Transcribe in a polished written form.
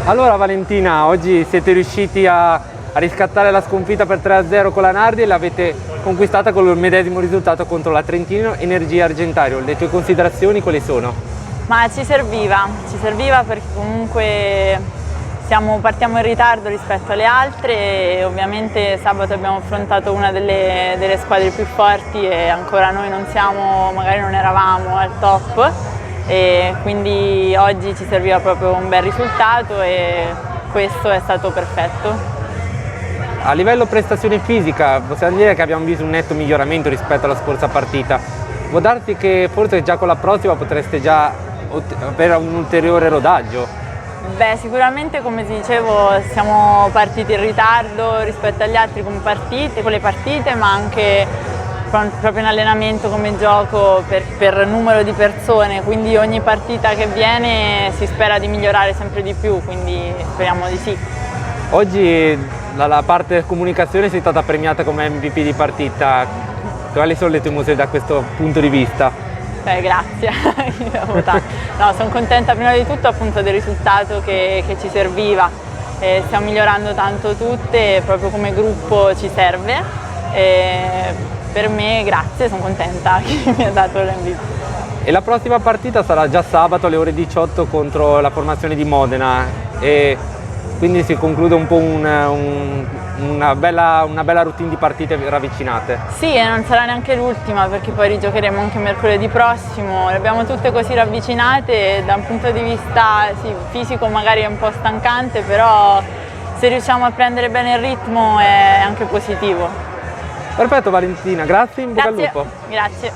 Allora Valentina, oggi siete riusciti a riscattare la sconfitta per 3-0 con la Nardi e l'avete conquistata con il medesimo risultato contro la Trentino Energia Argentario. Le tue considerazioni quali sono? Ma ci serviva perché comunque partiamo in ritardo rispetto alle altre e ovviamente sabato abbiamo affrontato una delle squadre più forti e ancora noi magari non eravamo al top. E quindi oggi ci serviva proprio un bel risultato e questo è stato perfetto. A livello prestazione fisica possiamo dire che abbiamo visto un netto miglioramento rispetto alla scorsa partita. Può darsi che forse già con la prossima potreste già avere un ulteriore rodaggio? Beh, sicuramente come ti dicevo siamo partiti in ritardo rispetto agli altri con le partite, ma anche proprio in allenamento come gioco per numero di persone, quindi ogni partita che viene si spera di migliorare sempre di più, quindi speriamo di sì. Oggi la parte comunicazione sei stata premiata come MVP di partita, quali sono le tue emozioni da questo punto di vista? Beh, grazie, no, sono contenta prima di tutto appunto del risultato che ci serviva, stiamo migliorando tanto tutte, proprio come gruppo ci serve. Per me grazie, sono contenta che mi ha dato l'MVP. E la prossima partita sarà già sabato alle ore 18 contro la formazione di Modena e quindi si conclude un po' una bella routine di partite ravvicinate. Sì, e non sarà neanche l'ultima perché poi rigiocheremo anche mercoledì prossimo, le abbiamo tutte così ravvicinate e da un punto di vista fisico magari è un po' stancante, però se riusciamo a prendere bene il ritmo è anche positivo. Perfetto Valentina, grazie, in bocca al lupo. Grazie.